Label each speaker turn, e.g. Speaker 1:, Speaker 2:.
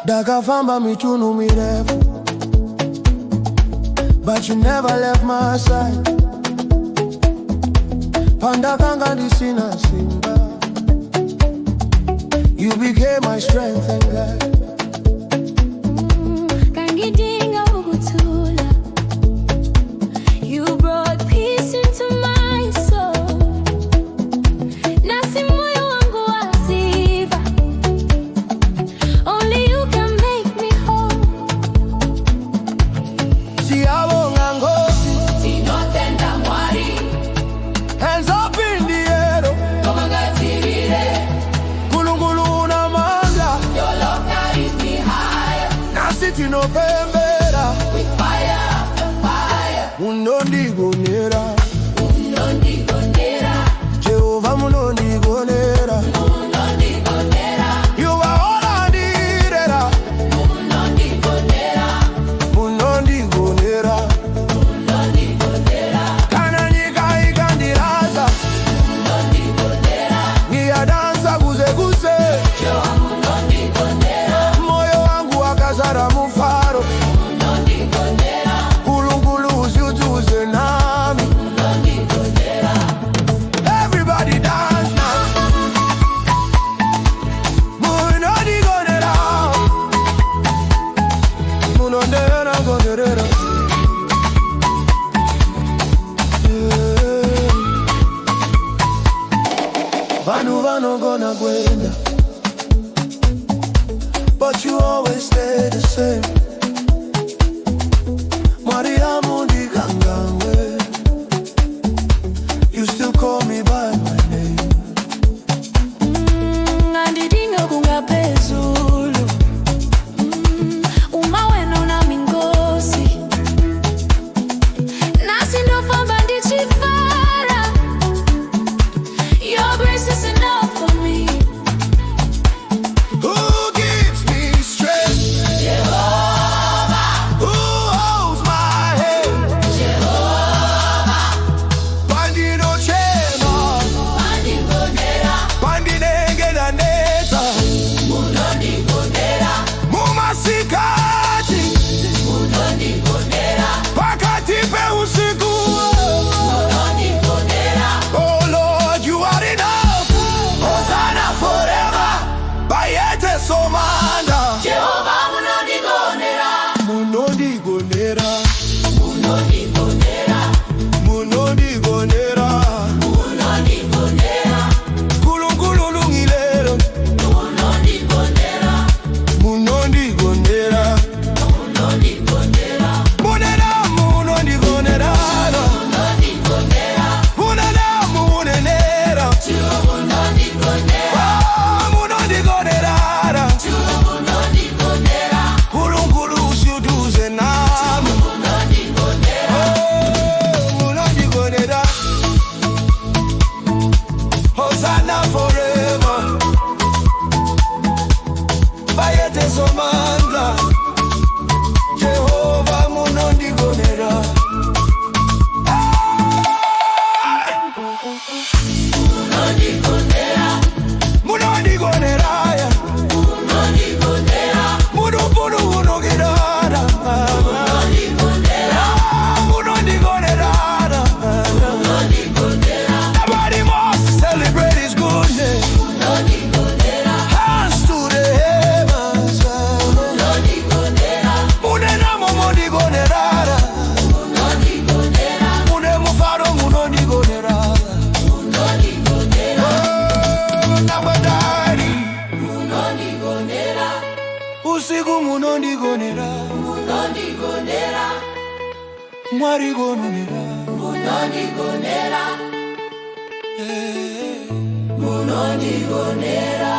Speaker 1: Dakafamba michunu mirefu, but you never left my side. Panda kanga disina simba, you became my strength and guide.
Speaker 2: Kangidinga ukutula, you brought peace into my soul. Nasi moyo wangu waziva, only you can make me whole.
Speaker 1: Siyabonga Nkosi,
Speaker 2: Sinotenda mwari,
Speaker 1: hands up in the air,
Speaker 2: komangatirire.
Speaker 1: kulungulu na manga,
Speaker 2: Your love carries me higher,
Speaker 1: nasi tinopembera,
Speaker 2: with fire after fire.
Speaker 1: munondigonera,
Speaker 2: Unondigonera,
Speaker 1: Jehova munondigonera.
Speaker 2: unondigonera,
Speaker 1: You are all I needed,
Speaker 2: unondigonera,
Speaker 1: munondigonera.
Speaker 2: unondigonera,
Speaker 1: Kana nyika ikandiraza,
Speaker 2: unondigonera.
Speaker 1: niyadansa kuze kuze,
Speaker 2: Jehovah unondigonera,
Speaker 1: moyo wangu wakazara mufaro,
Speaker 2: unondigonera,
Speaker 1: kulungulu usiutuze nami.
Speaker 2: unondigonera.
Speaker 1: Everybody dance now. Munondigonera, munondera gonerera. Vanhu vanogona kwenda, but you always stay the same. Mariamu ndikangamwe, you still call me by my name.
Speaker 2: Ngandidinga kungaphezulu, uma wena unami Nkosi. Nasi ndofamba ndichifara, your grace is enough for me.
Speaker 1: Who gives me strength?
Speaker 2: Jehovah,
Speaker 1: Who holds my hand?
Speaker 2: Jehovah,
Speaker 1: Pandino chema,
Speaker 2: unondigonera,
Speaker 1: pandinengena neta,
Speaker 2: unondigonera,
Speaker 1: mumasikati,
Speaker 2: unondigonera,
Speaker 1: pakati pe usiku.
Speaker 2: unondigonera.
Speaker 1: Oh Lord, you are enough. Hosanna forever. Bayete somanda,
Speaker 2: Jehovah unondigonera,
Speaker 1: munondigonera,
Speaker 2: unondigonera,
Speaker 1: munondigonera.
Speaker 2: unondigonera,
Speaker 1: Kulungulu lungilero,
Speaker 2: unondigonera,
Speaker 1: munondigonera.
Speaker 2: unondigonera,
Speaker 1: Munena munondigonera,
Speaker 2: unondigonera,
Speaker 1: munena munenera.
Speaker 2: Jehovah unondigonera,
Speaker 1: Ah, munondigonera,
Speaker 2: Jehovah unondigonera,
Speaker 1: kulungulu usiutuze nami.
Speaker 2: unondigonera,
Speaker 1: Oh, munondigonera. Hosanna forever. Bayete somandla, Jehova munondigonera.
Speaker 2: unondigonera,
Speaker 1: Munondigonera,
Speaker 2: unondigonera,
Speaker 1: mudupulu unogirana.
Speaker 2: unondigonera,
Speaker 1: Munondigonera.
Speaker 2: unondigonera,
Speaker 1: Nobody must celebrate his goodness.
Speaker 2: unondigonera,
Speaker 1: Hands to the heavens.
Speaker 2: unondigonera,
Speaker 1: Munena mumondigonera.
Speaker 2: unondigonera,
Speaker 1: Mune mufaro munondigonera.
Speaker 2: unondigonera,
Speaker 1: Oh, nabadari.
Speaker 2: unondigonera,
Speaker 1: Usiku munondigonera.
Speaker 2: unondigonera,
Speaker 1: Mwari gononera.
Speaker 2: unondigonera,
Speaker 1: Eh.
Speaker 2: unondigonera.